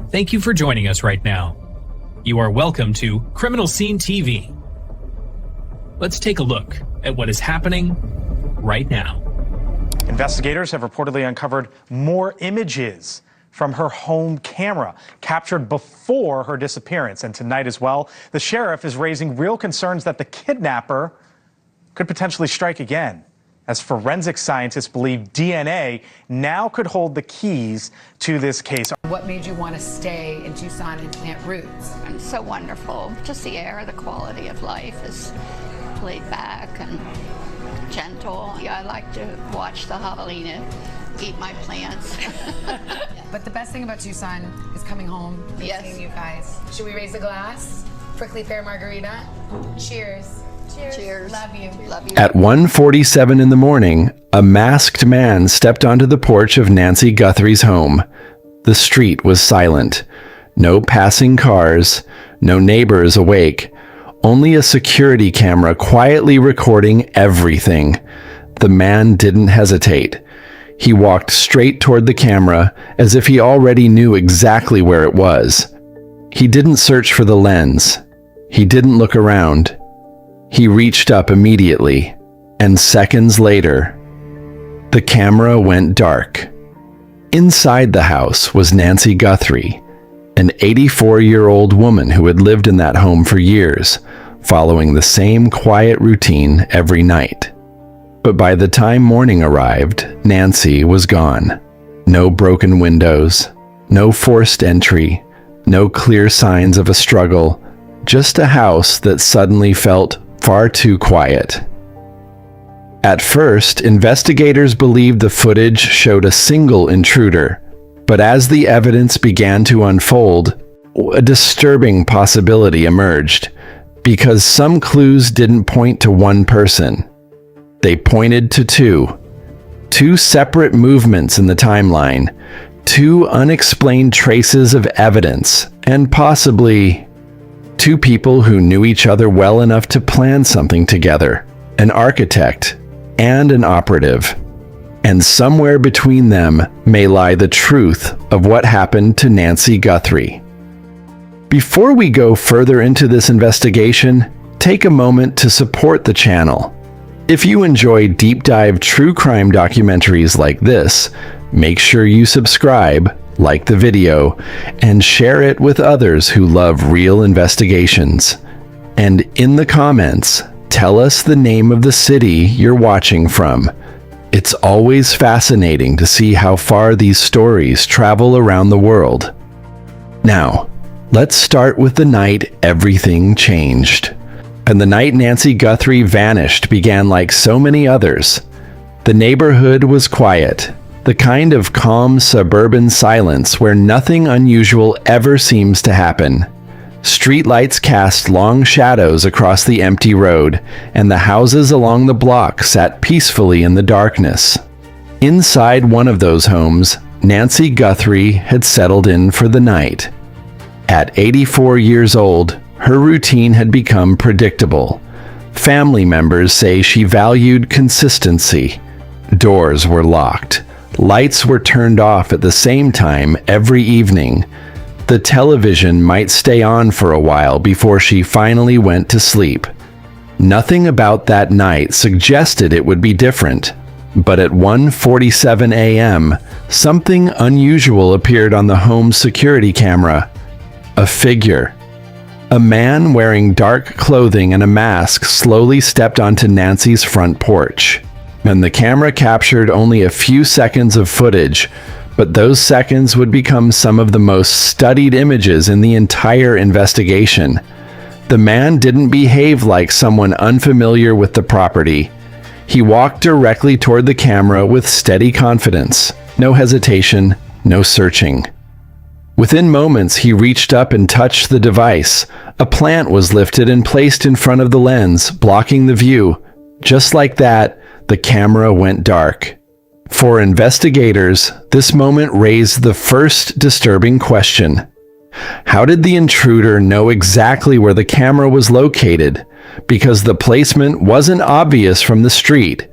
Thank you for joining us right now. You are welcome to Criminal Scene TV. Let's take a look at what is happening right now. Investigators have reportedly uncovered more images from her home camera captured before her disappearance. And tonight as well, the sheriff is raising real concerns that the kidnapper could potentially strike again, as forensic scientists believe DNA now could hold the keys to this case. What made you want to stay in Tucson and plant roots? It's so wonderful. Just the air, the quality of life is laid back and gentle. Yeah, I like to watch the javelina eat my plants. But the best thing about Tucson is coming home and seeing you guys. Should we raise a glass? Prickly pear margarita? Cheers. Cheers. Love you. Love you. At 1:47 in the morning, a masked man stepped onto the porch of Nancy Guthrie's home. The street was silent. No passing cars, no neighbors awake, only a security camera quietly recording everything. The man didn't hesitate. He walked straight toward the camera as if he already knew exactly where it was. He didn't search for the lens. He didn't look around. He reached up immediately, and seconds later, the camera went dark. Inside the house was Nancy Guthrie, an 84-year-old woman who had lived in that home for years, following the same quiet routine every night. But by the time morning arrived, Nancy was gone. No broken windows, no forced entry, no clear signs of a struggle, just a house that suddenly felt far too quiet. At first, investigators believed the footage showed a single intruder, but as the evidence began to unfold, a disturbing possibility emerged, because some clues didn't point to one person. They pointed to two separate movements in the timeline, two unexplained traces of evidence, and possibly two people who knew each other well enough to plan something together, an architect and an operative. And somewhere between them may lie the truth of what happened to Nancy Guthrie. Before we go further into this investigation, take a moment to support the channel. If you enjoy deep dive true crime documentaries like this, make sure you subscribe, like the video, and share it with others who love real investigations. And in the comments, tell us the name of the city you're watching from. It's always fascinating to see how far these stories travel around the world. Now, let's start with the night everything changed. And the night Nancy Guthrie vanished began like so many others. The neighborhood was quiet, the kind of calm suburban silence where nothing unusual ever seems to happen. Streetlights cast long shadows across the empty road, and the houses along the block sat peacefully in the darkness. Inside one of those homes, Nancy Guthrie had settled in for the night. At 84 years old, her routine had become predictable. Family members say she valued consistency. Doors were locked. Lights were turned off at the same time every evening. The television might stay on for a while before she finally went to sleep. Nothing about that night suggested it would be different, but at 1:47 a.m., something unusual appeared on the home's security camera. A figure. A man wearing dark clothing and a mask slowly stepped onto Nancy's front porch, and the camera captured only a few seconds of footage, but those seconds would become some of the most studied images in the entire investigation. The man didn't behave like someone unfamiliar with the property. He walked directly toward the camera with steady confidence, no hesitation, no searching. Within moments, he reached up and touched the device. A plant was lifted and placed in front of the lens, blocking the view. Just like that, the camera went dark. For investigators, this moment raised the first disturbing question. How did the intruder know exactly where the camera was located? Because the placement wasn't obvious from the street.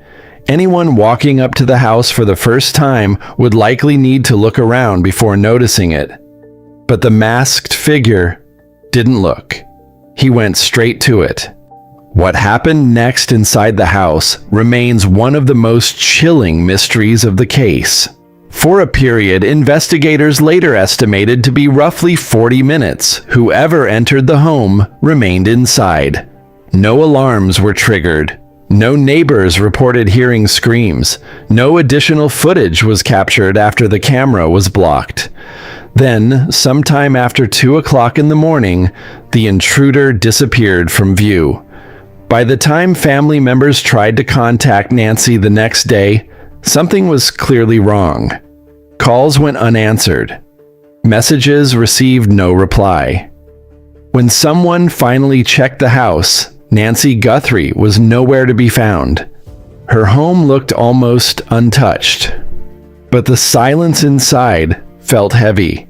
Anyone walking up to the house for the first time would likely need to look around before noticing it. But the masked figure didn't look. He went straight to it. What happened next inside the house remains one of the most chilling mysteries of the case. For a period investigators later estimated to be roughly 40 minutes, whoever entered the home remained inside. No alarms were triggered. No neighbors reported hearing screams. No additional footage was captured after the camera was blocked. Then, sometime after 2 o'clock in the morning, the intruder disappeared from view. By the time family members tried to contact Nancy the next day, something was clearly wrong. Calls went unanswered. Messages received no reply. When someone finally checked the house, Nancy Guthrie was nowhere to be found. Her home looked almost untouched. But the silence inside felt heavy.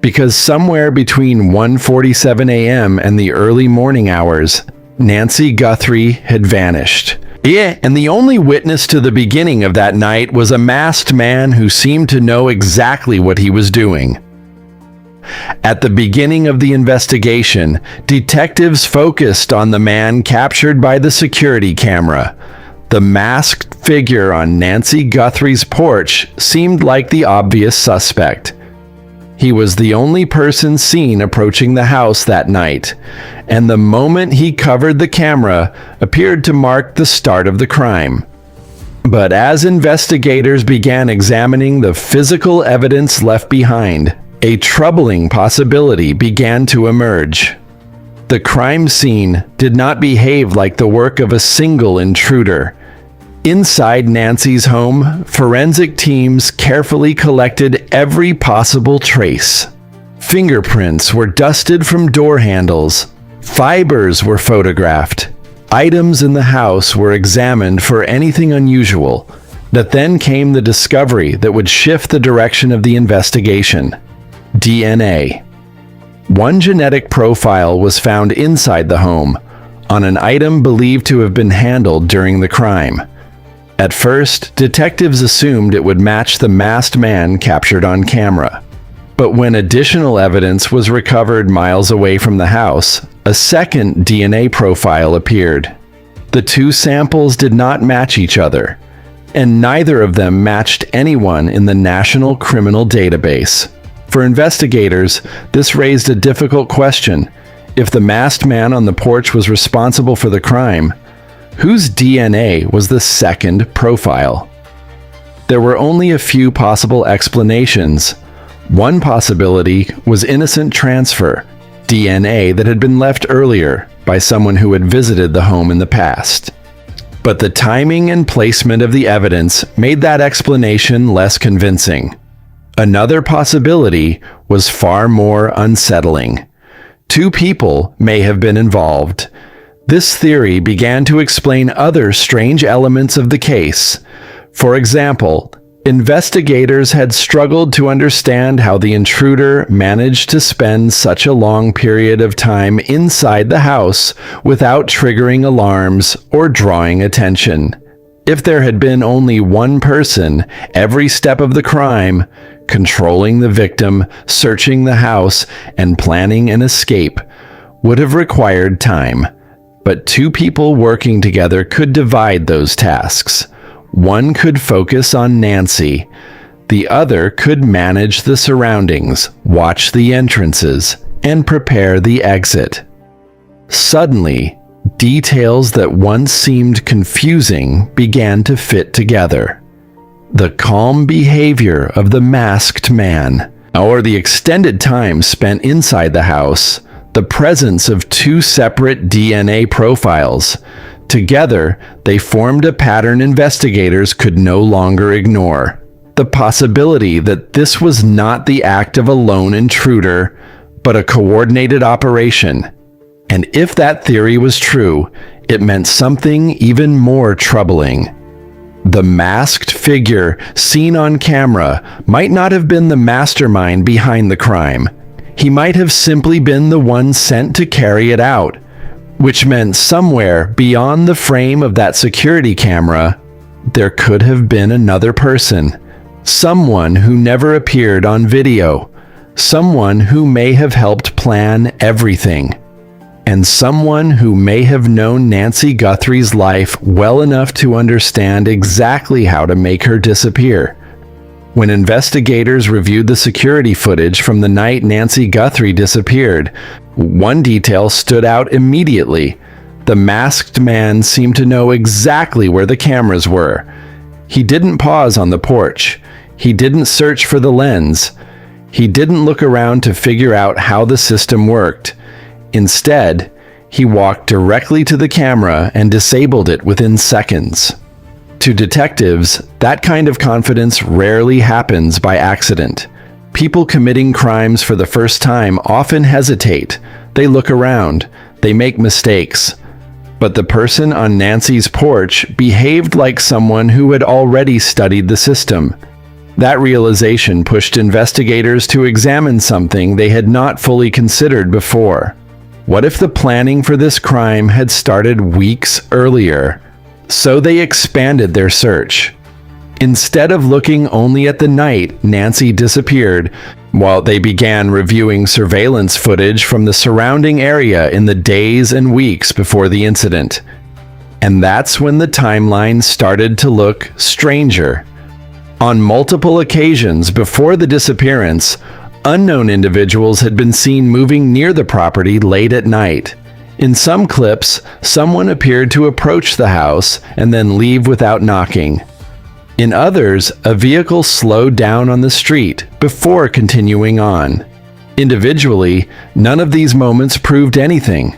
Because somewhere between 1:47 a.m. and the early morning hours, Nancy Guthrie had vanished. Yeah, and the only witness to the beginning of that night was a masked man who seemed to know exactly what he was doing. At the beginning of the investigation, detectives focused on the man captured by the security camera. The masked figure on Nancy Guthrie's porch seemed like the obvious suspect. He was the only person seen approaching the house that night, and the moment he covered the camera appeared to mark the start of the crime. But as investigators began examining the physical evidence left behind, a troubling possibility began to emerge. The crime scene did not behave like the work of a single intruder. Inside Nancy's home, forensic teams carefully collected every possible trace. Fingerprints were dusted from door handles. Fibers were photographed. Items in the house were examined for anything unusual. But then came the discovery that would shift the direction of the investigation: DNA. One genetic profile was found inside the home, on an item believed to have been handled during the crime. At first, detectives assumed it would match the masked man captured on camera. But when additional evidence was recovered miles away from the house, a second DNA profile appeared. The two samples did not match each other, and neither of them matched anyone in the National Criminal Database. For investigators, this raised a difficult question. If the masked man on the porch was responsible for the crime, whose DNA was the second profile? There were only a few possible explanations. One possibility was innocent transfer, DNA that had been left earlier by someone who had visited the home in the past. But the timing and placement of the evidence made that explanation less convincing. Another possibility was far more unsettling. Two people may have been involved. This theory began to explain other strange elements of the case. For example, investigators had struggled to understand how the intruder managed to spend such a long period of time inside the house without triggering alarms or drawing attention. If there had been only one person, every step of the crime, controlling the victim, searching the house, and planning an escape, would have required time. But two people working together could divide those tasks. One could focus on Nancy. The other could manage the surroundings, watch the entrances, and prepare the exit. Suddenly, details that once seemed confusing began to fit together. The calm behavior of the masked man, or the extended time spent inside the house, the presence of two separate DNA profiles. Together, they formed a pattern investigators could no longer ignore. The possibility that this was not the act of a lone intruder, but a coordinated operation. And if that theory was true, it meant something even more troubling. The masked figure seen on camera might not have been the mastermind behind the crime. He might have simply been the one sent to carry it out, which meant somewhere beyond the frame of that security camera, there could have been another person, someone who never appeared on video, someone who may have helped plan everything, and someone who may have known Nancy Guthrie's life well enough to understand exactly how to make her disappear. When investigators reviewed the security footage from the night Nancy Guthrie disappeared, one detail stood out immediately. The masked man seemed to know exactly where the cameras were. He didn't pause on the porch. He didn't search for the lens. He didn't look around to figure out how the system worked. Instead, he walked directly to the camera and disabled it within seconds. To detectives, that kind of confidence rarely happens by accident. People committing crimes for the first time often hesitate. They look around. They make mistakes. But the person on Nancy's porch behaved like someone who had already studied the system. That realization pushed investigators to examine something they had not fully considered before. What if the planning for this crime had started weeks earlier? So they expanded their search. Instead of looking only at the night Nancy disappeared, while they began reviewing surveillance footage from the surrounding area in the days and weeks before the incident. And that's when the timeline started to look stranger. On multiple occasions before the disappearance, unknown individuals had been seen moving near the property late at night. In some clips, someone appeared to approach the house and then leave without knocking. In others, a vehicle slowed down on the street before continuing on. Individually, none of these moments proved anything.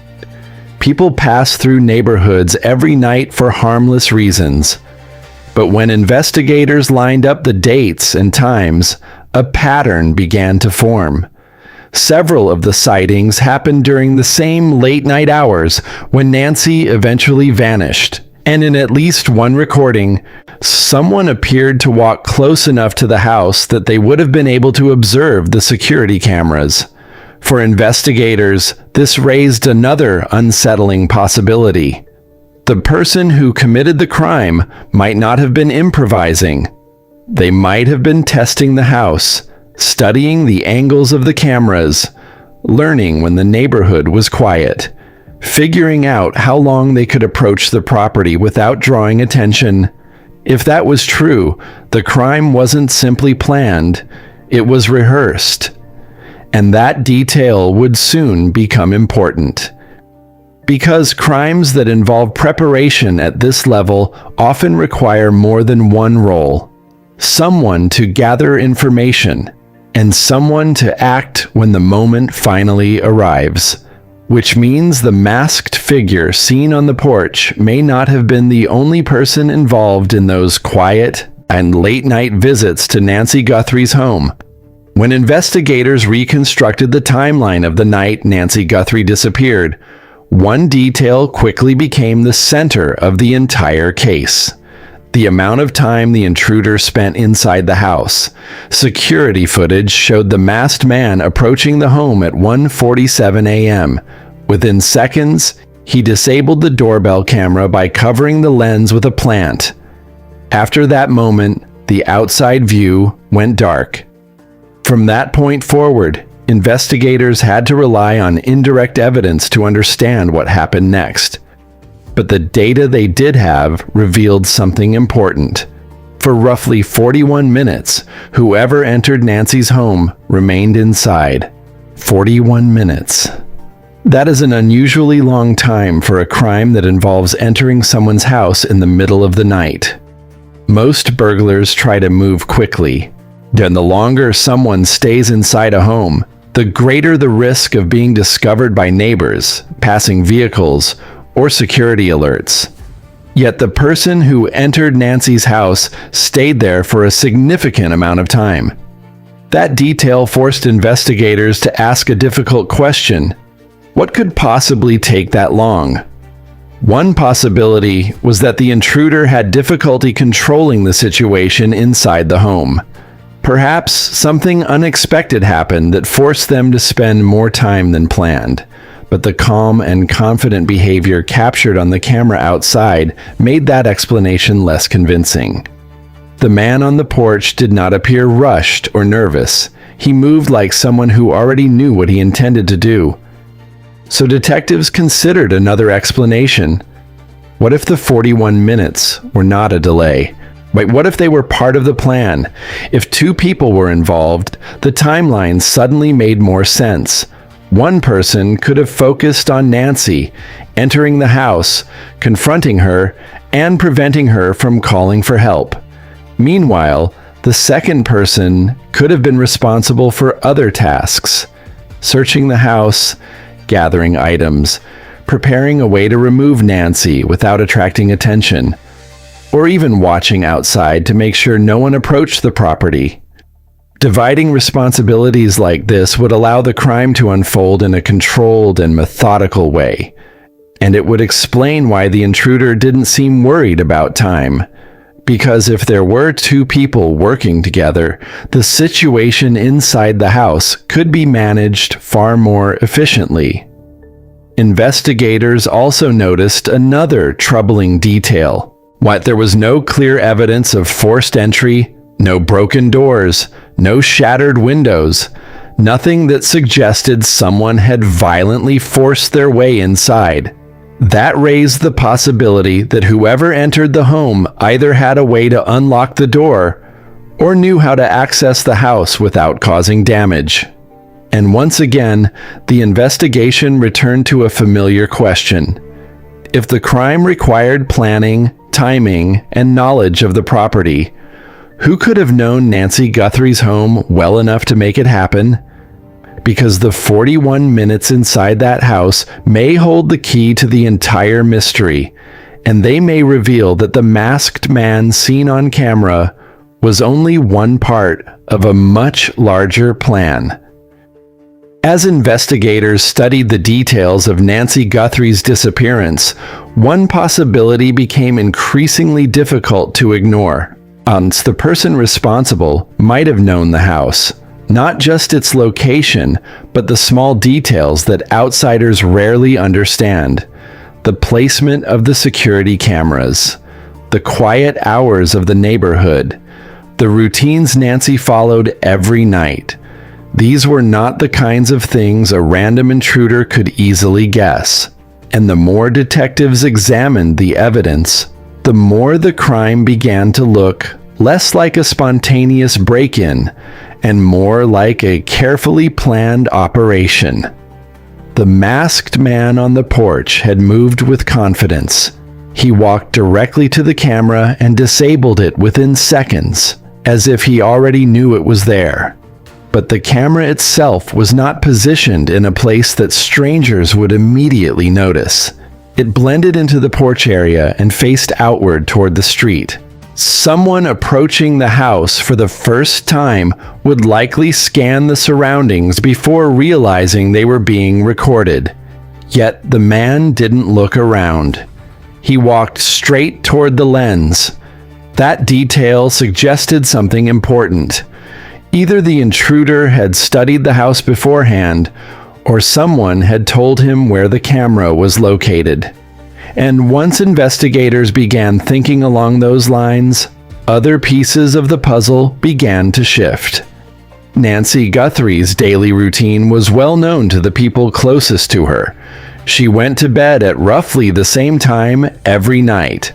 People pass through neighborhoods every night for harmless reasons. But when investigators lined up the dates and times, a pattern began to form. Several of the sightings happened during the same late-night hours when Nancy eventually vanished, and in at least one recording, someone appeared to walk close enough to the house that they would have been able to observe the security cameras. For investigators, this raised another unsettling possibility. The person who committed the crime might not have been improvising. They might have been testing the house, studying the angles of the cameras, learning when the neighborhood was quiet, figuring out how long they could approach the property without drawing attention. If that was true, the crime wasn't simply planned, it was rehearsed. And that detail would soon become important. Because crimes that involve preparation at this level often require more than one role. Someone to gather information, and someone to act when the moment finally arrives. Which means the masked figure seen on the porch may not have been the only person involved in those quiet and late-night visits to Nancy Guthrie's home. When investigators reconstructed the timeline of the night Nancy Guthrie disappeared, one detail quickly became the center of the entire case. The amount of time the intruder spent inside the house. Security footage showed the masked man approaching the home at 1:47 a.m. Within seconds, he disabled the doorbell camera by covering the lens with a plant. After that moment, the outside view went dark. From that point forward, investigators had to rely on indirect evidence to understand what happened next. But the data they did have revealed something important. For roughly 41 minutes, whoever entered Nancy's home remained inside. 41 minutes. That is an unusually long time for a crime that involves entering someone's house in the middle of the night. Most burglars try to move quickly. Then the longer someone stays inside a home, the greater the risk of being discovered by neighbors, passing vehicles, or security alerts. Yet the person who entered Nancy's house stayed there for a significant amount of time. That detail forced investigators to ask a difficult question. What could possibly take that long? One possibility was that the intruder had difficulty controlling the situation inside the home. Perhaps something unexpected happened that forced them to spend more time than planned. But the calm and confident behavior captured on the camera outside made that explanation less convincing. The man on the porch did not appear rushed or nervous. He moved like someone who already knew what he intended to do. So detectives considered another explanation. What if the 41 minutes were not a delay? But what if they were part of the plan? If two people were involved, the timeline suddenly made more sense. One person could have focused on Nancy, entering the house, confronting her, and preventing her from calling for help. Meanwhile, the second person could have been responsible for other tasks, searching the house, gathering items, preparing a way to remove Nancy without attracting attention, or even watching outside to make sure no one approached the property. Dividing responsibilities like this would allow the crime to unfold in a controlled and methodical way, and it would explain why the intruder didn't seem worried about time. Because if there were two people working together, the situation inside the house could be managed far more efficiently. Investigators also noticed another troubling detail. There was no clear evidence of forced entry, no broken doors, no shattered windows, nothing that suggested someone had violently forced their way inside. That raised the possibility that whoever entered the home either had a way to unlock the door or knew how to access the house without causing damage. And once again, the investigation returned to a familiar question. If the crime required planning, timing, and knowledge of the property, who could have known Nancy Guthrie's home well enough to make it happen? Because the 41 minutes inside that house may hold the key to the entire mystery, and they may reveal that the masked man seen on camera was only one part of a much larger plan. As investigators studied the details of Nancy Guthrie's disappearance, one possibility became increasingly difficult to ignore. The person responsible might have known the house. Not just its location, but the small details that outsiders rarely understand. The placement of the security cameras, the quiet hours of the neighborhood, the routines Nancy followed every night. These were not the kinds of things a random intruder could easily guess. And the more detectives examined the evidence, the more the crime began to look less like a spontaneous break-in and more like a carefully planned operation. The masked man on the porch had moved with confidence. He walked directly to the camera and disabled it within seconds, as if he already knew it was there. But the camera itself was not positioned in a place that strangers would immediately notice. It blended into the porch area and faced outward toward the street. Someone approaching the house for the first time would likely scan the surroundings before realizing they were being recorded. Yet the man didn't look around. He walked straight toward the lens. That detail suggested something important. Either the intruder had studied the house beforehand, or someone had told him where the camera was located. And once investigators began thinking along those lines, other pieces of the puzzle began to shift. Nancy Guthrie's daily routine was well known to the people closest to her. She went to bed at roughly the same time every night.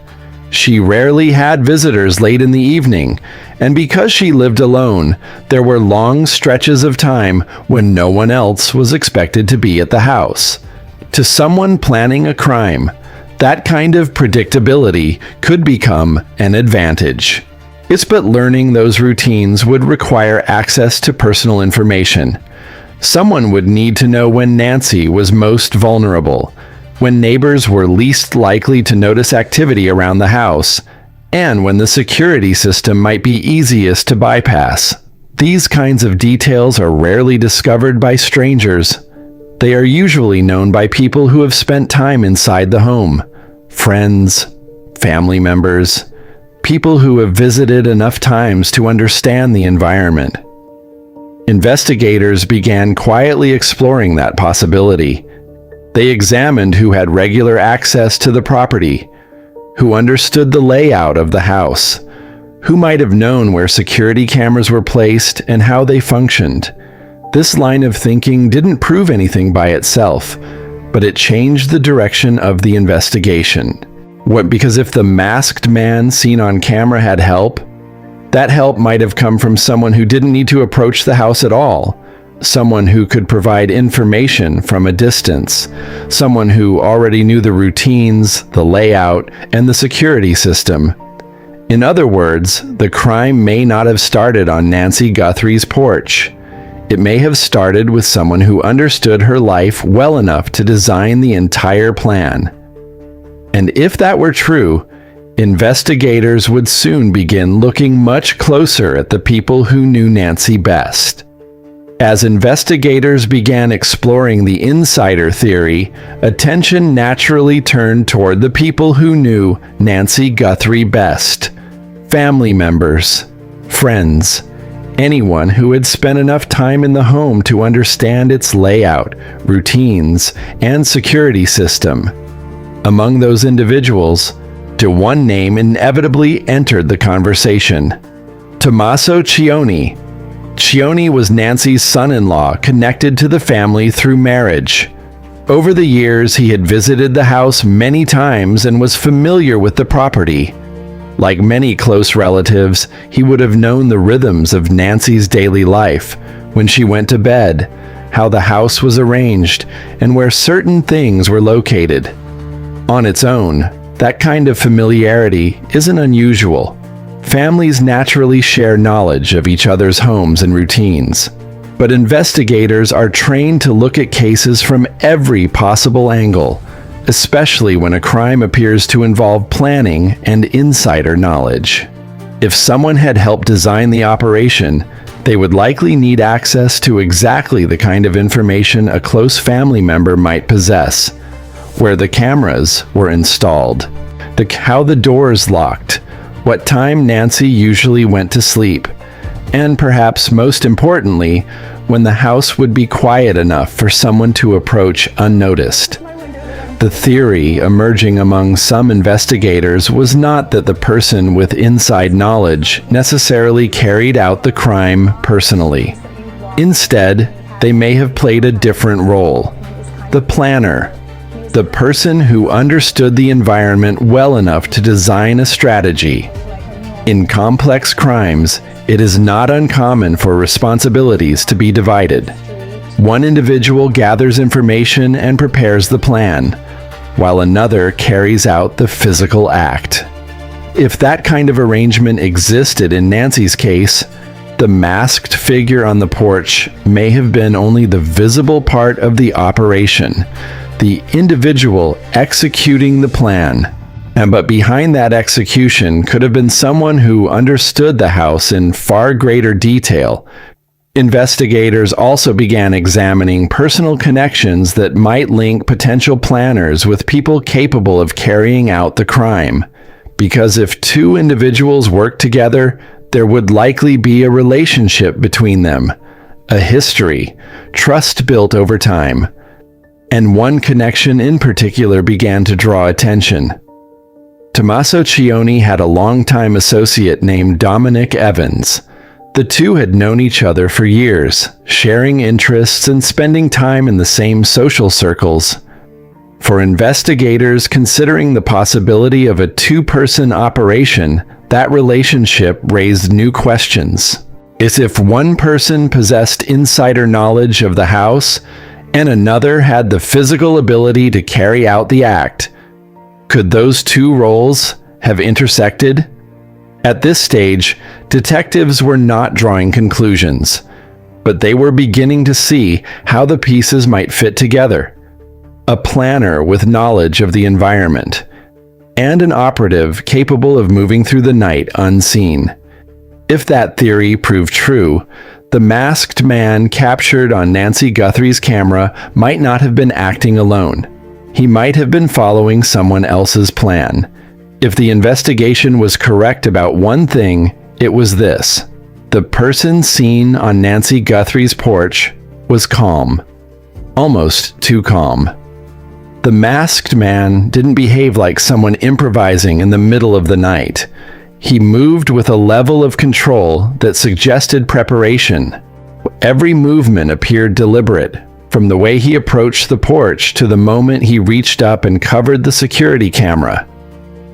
She rarely had visitors late in the evening, and because she lived alone, there were long stretches of time when no one else was expected to be at the house. To someone planning a crime, that kind of predictability could become an advantage. But learning those routines would require access to personal information. Someone would need to know when Nancy was most vulnerable, when neighbors were least likely to notice activity around the house, and when the security system might be easiest to bypass. These kinds of details are rarely discovered by strangers. They are usually known by people who have spent time inside the home. Friends, family members, people who have visited enough times to understand the environment. Investigators began quietly exploring that possibility. They examined who had regular access to the property, who understood the layout of the house, Who might have known where security cameras were placed and how they functioned? This line of thinking didn't prove anything by itself, but it changed the direction of the investigation. Because if the masked man seen on camera had help, that help might have come from someone who didn't need to approach the house at all, someone who could provide information from a distance, someone who already knew the routines, the layout, and the security system. In other words, the crime may not have started on Nancy Guthrie's porch. It may have started with someone who understood her life well enough to design the entire plan. And if that were true, investigators would soon begin looking much closer at the people who knew Nancy best. As investigators began exploring the insider theory, attention naturally turned toward the people who knew Nancy Guthrie best. Family members, friends, anyone who had spent enough time in the home to understand its layout, routines, and security system. Among those individuals, one name inevitably entered the conversation: Tomaso Cion. Cion was Nancy's son-in-law connected to the family through marriage. Over the years, he had visited the house many times and was familiar with the property. Like many close relatives, he would have known the rhythms of Nancy's daily life, when she went to bed, how the house was arranged, and where certain things were located. On its own, that kind of familiarity isn't unusual. Families naturally share knowledge of each other's homes and routines. But investigators are trained to look at cases from every possible angle, especially when a crime appears to involve planning and insider knowledge. If someone had helped design the operation, they would likely need access to exactly the kind of information a close family member might possess: where the cameras were installed, how the doors locked, what time Nancy usually went to sleep, and perhaps most importantly, when the house would be quiet enough for someone to approach unnoticed. The theory emerging among some investigators was not that the person with inside knowledge necessarily carried out the crime personally. Instead, they may have played a different role: the planner, the person who understood the environment well enough to design a strategy. In complex crimes, it is not uncommon for responsibilities to be divided. One individual gathers information and prepares the plan, while another carries out the physical act. If that kind of arrangement existed in Nancy's case, the masked figure on the porch may have been only the visible part of the operation, the individual executing the plan. But behind that execution could have been someone who understood the house in far greater detail. Investigators also began examining personal connections that might link potential planners with people capable of carrying out the crime. Because if two individuals worked together, there would likely be a relationship between them, a history, trust built over time. And one connection in particular began to draw attention. Tomaso Cion had a longtime associate named Dominic Evans. The two had known each other for years, sharing interests and spending time in the same social circles. For investigators considering the possibility of a two-person operation, that relationship raised new questions. As if one person possessed insider knowledge of the house, and another had the physical ability to carry out the act. Could those two roles have intersected? At this stage, detectives were not drawing conclusions, but they were beginning to see how the pieces might fit together. A planner with knowledge of the environment, and an operative capable of moving through the night unseen. If that theory proved true, the masked man captured on Nancy Guthrie's camera might not have been acting alone. He might have been following someone else's plan. If the investigation was correct about one thing, it was this: the person seen on Nancy Guthrie's porch was calm. Almost too calm. The masked man didn't behave like someone improvising in the middle of the night. He moved with a level of control that suggested preparation. Every movement appeared deliberate, from the way he approached the porch to the moment he reached up and covered the security camera.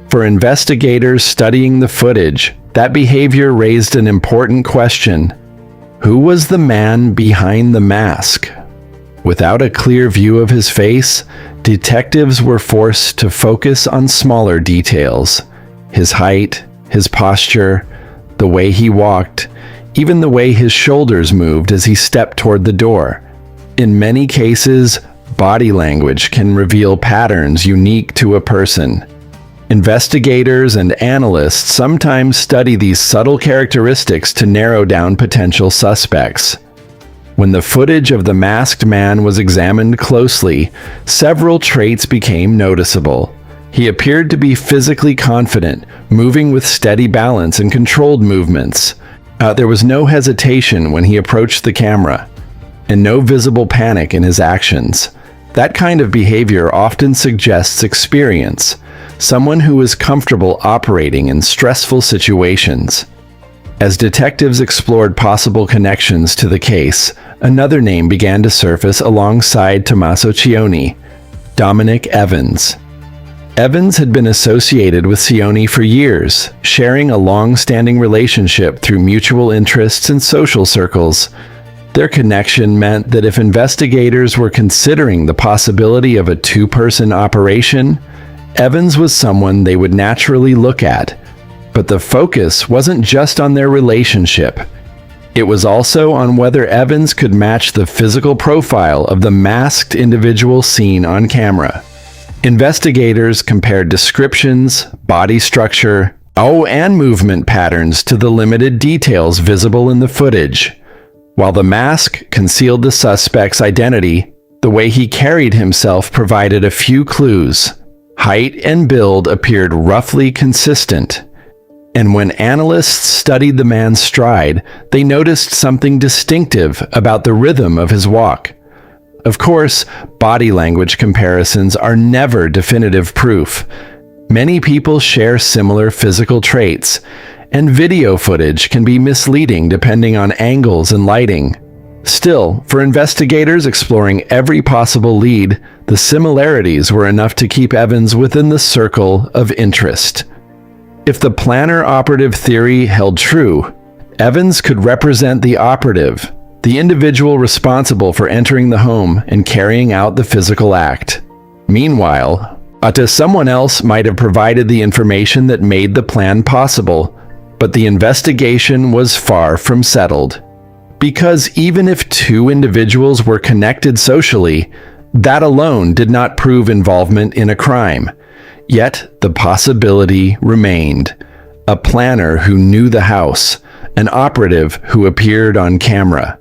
For investigators studying the footage, that behavior raised an important question. Who was the man behind the mask? Without a clear view of his face, detectives were forced to focus on smaller details. His height, his posture, the way he walked, even the way his shoulders moved as he stepped toward the door. In many cases, body language can reveal patterns unique to a person. Investigators and analysts sometimes study these subtle characteristics to narrow down potential suspects. When the footage of the masked man was examined closely, several traits became noticeable. He appeared to be physically confident, moving with steady balance and controlled movements. There was no hesitation when he approached the camera, and no visible panic in his actions. That kind of behavior often suggests experience, someone who is comfortable operating in stressful situations. As detectives explored possible connections to the case, another name began to surface alongside Tomaso Cion, Dominic Evans. Evans had been associated with Cioni for years, sharing a long-standing relationship through mutual interests and social circles. Their connection meant that if investigators were considering the possibility of a two-person operation, Evans was someone they would naturally look at. But the focus wasn't just on their relationship. It was also on whether Evans could match the physical profile of the masked individual seen on camera. Investigators compared descriptions, body structure, and movement patterns to the limited details visible in the footage. While the mask concealed the suspect's identity, the way he carried himself provided a few clues. Height and build appeared roughly consistent. And when analysts studied the man's stride, they noticed something distinctive about the rhythm of his walk. Of course, body language comparisons are never definitive proof. Many people share similar physical traits, and video footage can be misleading depending on angles and lighting. Still, for investigators exploring every possible lead, the similarities were enough to keep Evans within the circle of interest. If the planner-operative theory held true, Evans could represent the operative, the individual responsible for entering the home and carrying out the physical act. Meanwhile, someone else might have provided the information that made the plan possible, but the investigation was far from settled. Because even if two individuals were connected socially, that alone did not prove involvement in a crime. Yet the possibility remained. A planner who knew the house, an operative who appeared on camera.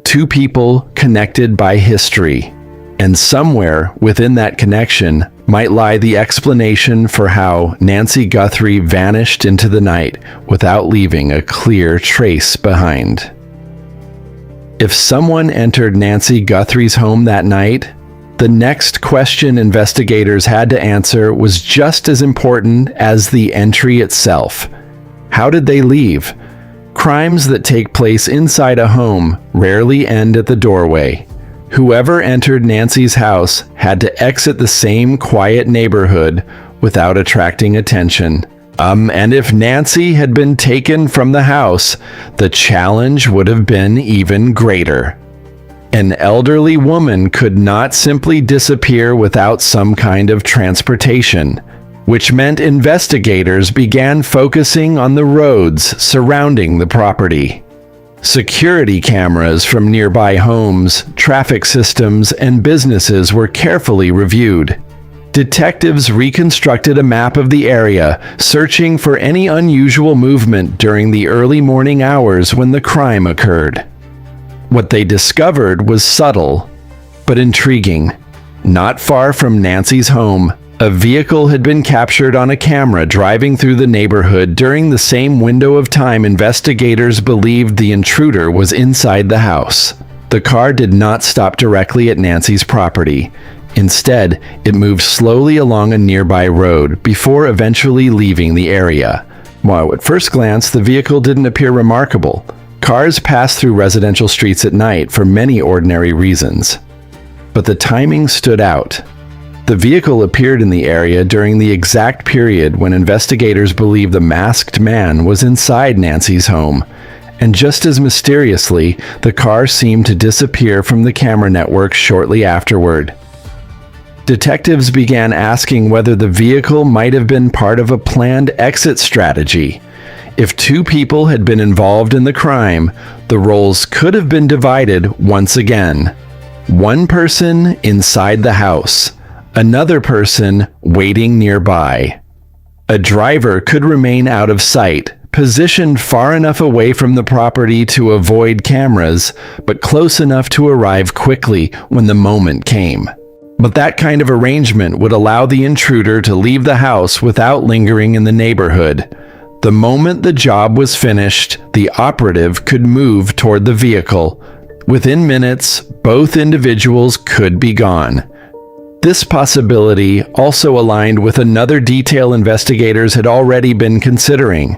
Two people connected by history. And somewhere within that connection might lie the explanation for how Nancy Guthrie vanished into the night without leaving a clear trace behind. If someone entered Nancy Guthrie's home that night, the next question investigators had to answer was just as important as the entry itself. How did they leave? Crimes that take place inside a home rarely end at the doorway. Whoever entered Nancy's house had to exit the same quiet neighborhood without attracting attention. And if Nancy had been taken from the house, the challenge would have been even greater. An elderly woman could not simply disappear without some kind of transportation, which meant investigators began focusing on the roads surrounding the property. Security cameras from nearby homes, traffic systems, and businesses were carefully reviewed. Detectives reconstructed a map of the area, searching for any unusual movement during the early morning hours when the crime occurred. What they discovered was subtle, but intriguing. Not far from Nancy's home, a vehicle had been captured on a camera driving through the neighborhood during the same window of time investigators believed the intruder was inside the house. The car did not stop directly at Nancy's property. Instead, it moved slowly along a nearby road before eventually leaving the area. While at first glance, the vehicle didn't appear remarkable. Cars pass through residential streets at night for many ordinary reasons. But the timing stood out. The vehicle appeared in the area during the exact period when investigators believe the masked man was inside Nancy's home. And just as mysteriously, the car seemed to disappear from the camera network shortly afterward. Detectives began asking whether the vehicle might have been part of a planned exit strategy. If two people had been involved in the crime, the roles could have been divided once again. One person inside the house, another person waiting nearby. A driver could remain out of sight, positioned far enough away from the property to avoid cameras, but close enough to arrive quickly when the moment came. But that kind of arrangement would allow the intruder to leave the house without lingering in the neighborhood. The moment the job was finished, the operative could move toward the vehicle. Within minutes, both individuals could be gone. This possibility also aligned with another detail investigators had already been considering.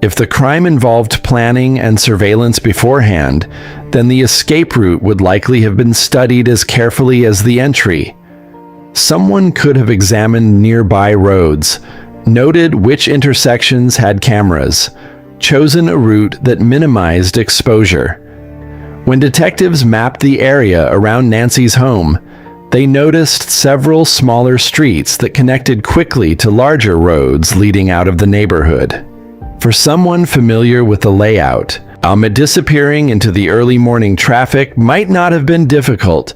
If the crime involved planning and surveillance beforehand, then the escape route would likely have been studied as carefully as the entry. Someone could have examined nearby roads, noted which intersections had cameras, chosen a route that minimized exposure. When detectives mapped the area around Nancy's home, they noticed several smaller streets that connected quickly to larger roads leading out of the neighborhood. For someone familiar with the layout, disappearing into the early morning traffic might not have been difficult,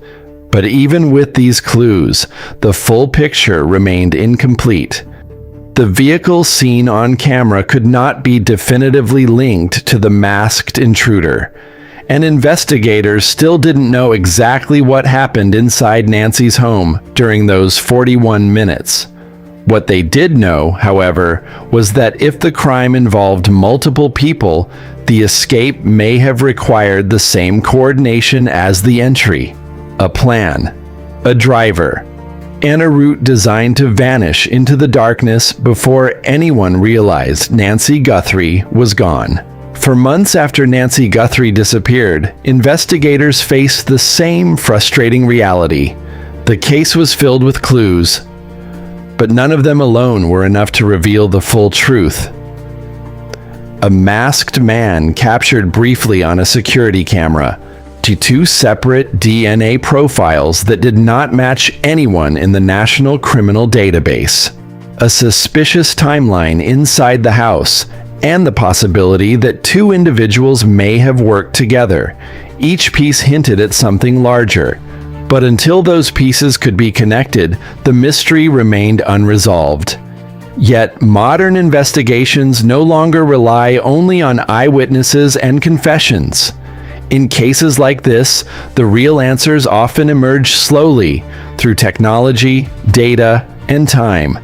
but even with these clues, the full picture remained incomplete. The vehicle seen on camera could not be definitively linked to the masked intruder, and investigators still didn't know exactly what happened inside Nancy's home during those 41 minutes. What they did know, however, was that if the crime involved multiple people, the escape may have required the same coordination as the entry: a plan, a driver, and a route designed to vanish into the darkness before anyone realized Nancy Guthrie was gone. For months after Nancy Guthrie disappeared, investigators faced the same frustrating reality. The case was filled with clues, but none of them alone were enough to reveal the full truth. A masked man captured briefly on a security camera to two separate DNA profiles that did not match anyone in the National Criminal Database. A suspicious timeline inside the house, and the possibility that two individuals may have worked together. Each piece hinted at something larger. But until those pieces could be connected, the mystery remained unresolved. Yet, modern investigations no longer rely only on eyewitnesses and confessions. In cases like this, the real answers often emerge slowly through technology, data, and time.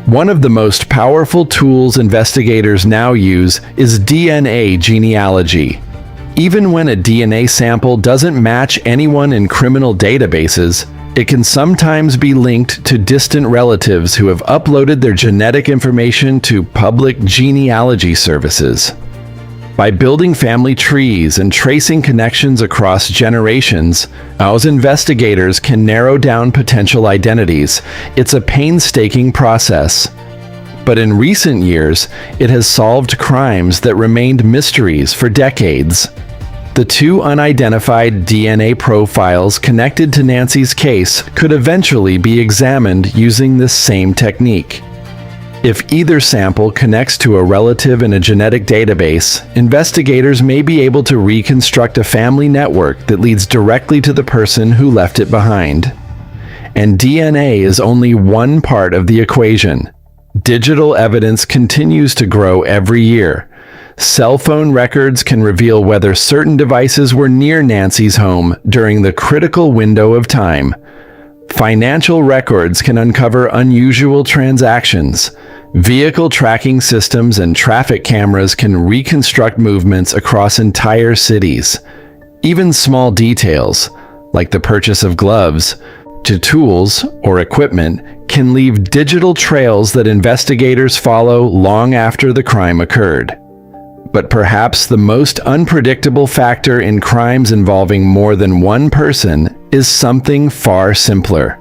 One of the most powerful tools investigators now use is DNA genealogy. Even when a DNA sample doesn't match anyone in criminal databases, it can sometimes be linked to distant relatives who have uploaded their genetic information to public genealogy services. By building family trees and tracing connections across generations, our investigators can narrow down potential identities. It's a painstaking process. But in recent years, it has solved crimes that remained mysteries for decades. The two unidentified DNA profiles connected to Nancy's case could eventually be examined using this same technique. If either sample connects to a relative in a genetic database, investigators may be able to reconstruct a family network that leads directly to the person who left it behind. And DNA is only one part of the equation. Digital evidence continues to grow every year. Cell phone records can reveal whether certain devices were near Nancy's home during the critical window of time. Financial records can uncover unusual transactions. Vehicle tracking systems and traffic cameras can reconstruct movements across entire cities. Even small details, like the purchase of gloves, to tools or equipment can leave digital trails that investigators follow long after the crime occurred. But perhaps the most unpredictable factor in crimes involving more than one person is something far simpler: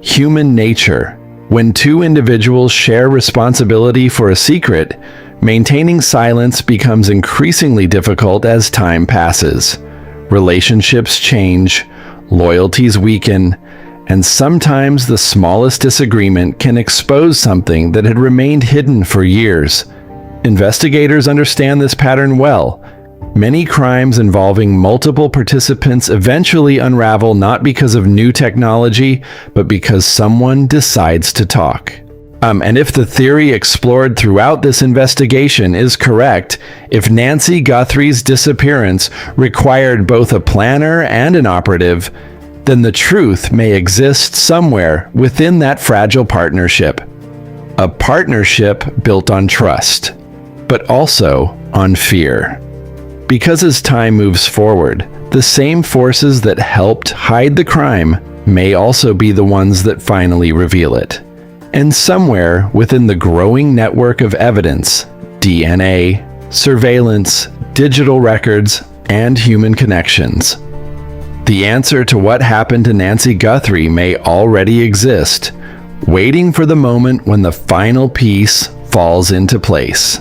human nature. When two individuals share responsibility for a secret, maintaining silence becomes increasingly difficult as time passes. Relationships change, loyalties weaken, and sometimes the smallest disagreement can expose something that had remained hidden for years. Investigators understand this pattern well. Many crimes involving multiple participants eventually unravel not because of new technology, but because someone decides to talk. And if the theory explored throughout this investigation is correct, if Nancy Guthrie's disappearance required both a planner and an operative, then the truth may exist somewhere within that fragile partnership. A partnership built on trust, but also on fear. Because as time moves forward, the same forces that helped hide the crime may also be the ones that finally reveal it. And somewhere within the growing network of evidence, DNA, surveillance, digital records, and human connections, the answer to what happened to Nancy Guthrie may already exist, waiting for the moment when the final piece falls into place.